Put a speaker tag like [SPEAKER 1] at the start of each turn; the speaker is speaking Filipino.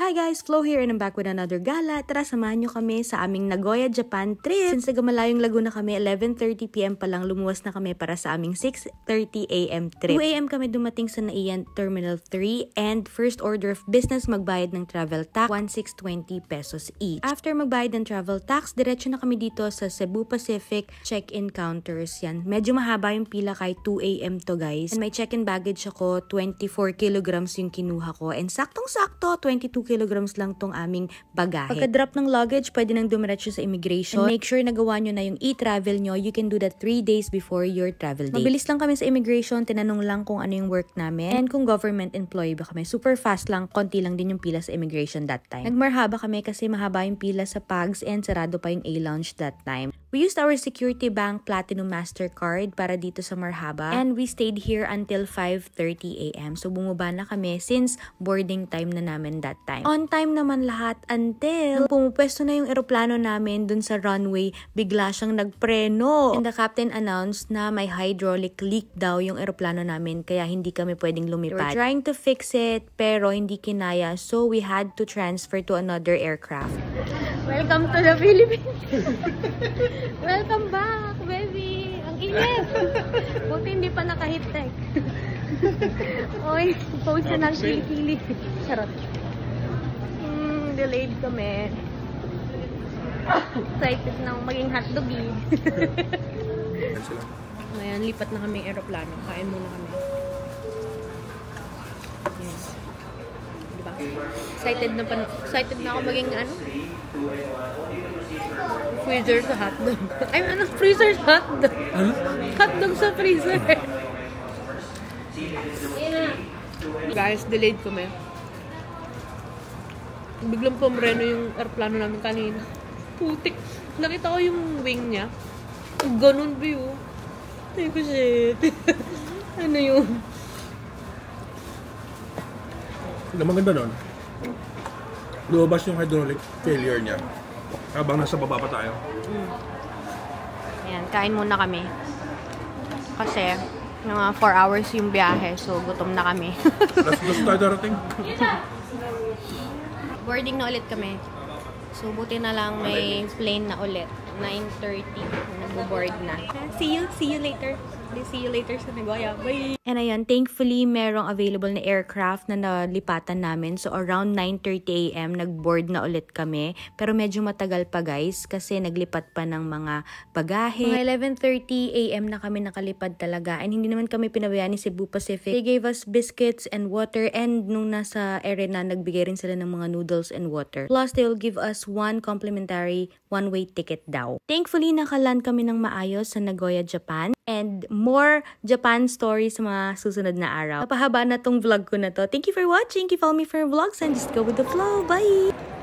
[SPEAKER 1] Hi guys, Flo here and I'm back with another gala. Tara, samahan nyo kami sa aming Nagoya, Japan trip. Since nagamalayong Laguna kami, 11:30 PM pa lang lumuwas na kami para sa aming 6:30 AM trip. 2 AM kami dumating sa Naian Terminal 3 and first order of business magbayad ng travel tax, 1,620 pesos each. After magbayad ng travel tax, diretso na kami dito sa Cebu Pacific check-in counters. Yan, medyo mahaba yung pila kahit 2 AM to guys. And may check-in baggage ako, 24 kilograms yung kinuha ko and saktong-sakto, 22 kilograms lang tong aming bagahe. Pagka-drop ng luggage, pwede nang dumiretso sa immigration. And make sure nagawa nyo na yung e-travel nyo. You can do that 3 days before your travel date. Mabilis lang kami sa immigration. Tinanong lang kung ano yung work namin and kung government employee ba kami. Super fast lang. Konti lang din yung pila sa immigration that time. Nagmarhaba kami kasi mahaba yung pila sa PAGS and sarado pa yung A-Lounge that time. We used our Security Bank Platinum Mastercard para dito sa Marhaba and we stayed here until 5:30 AM. So bumaba na kami since boarding time na namin that time. On time naman lahat until pumupwesto na yung eroplano namin dun sa runway, bigla siyang nagpreno. And the captain announced na may hydraulic leak daw yung eroplano namin kaya hindi kami pwedeng lumipad. We're trying to fix it pero hindi kinaya so we had to transfer to another aircraft. Welcome to the Philippines! Welcome back, baby! Ang init! Buti hindi pa naka-hit-tech. Oy, pose na ng kilikili. Charot. Delayed kami. Excited nang maging hotdog eh. Ngayon, lipat na kami aeroplano. Kain muna kami. Yes. Diba? Excited na ako maging ano? Freezer sa hotdog. Ay, ano? Freezer sa hotdog. Huh? Hotdog sa freezer. Guys, delayed kami. Biglang pumreno yung aeroplano namin kanina. Putik. Nakita ko yung wing niya. Ganun view. Ay ko shit. Ano yun?
[SPEAKER 2] Ang maganda nun, lumabas yung hydraulic failure niya habang nasa baba pa tayo.
[SPEAKER 1] Ayan, kain muna kami. Kasi, mga 4 hours yung biyahe, so gutom na kami.
[SPEAKER 2] Let's start darating.
[SPEAKER 1] Boarding na ulit kami. So, buti na lang may plane na ulit. 9:30. Nag-board na. See you later. See you later sa Nagoya. Bye! And ayan, thankfully, merong available na aircraft na nalipatan namin. So, around 9:30 AM, nag-board na ulit kami. Pero medyo matagal pa guys, kasi naglipat pa ng mga bagahe. Mga 11:30 AM na kami nakalipad talaga. And hindi naman kami pinabayaan ni Cebu Pacific. They gave us biscuits and water. And nung nasa arena, nagbigay rin sila ng mga noodles and water. Plus, they will give us 1 complimentary one-way ticket daw. Thankfully, nakaland kami ng maayos sa Nagoya, Japan. And more Japan stories sa mga susunod na araw. Napahaba na tong vlog ko na to. Thank you for watching. Keep following me for vlogs and just go with the flow. Bye!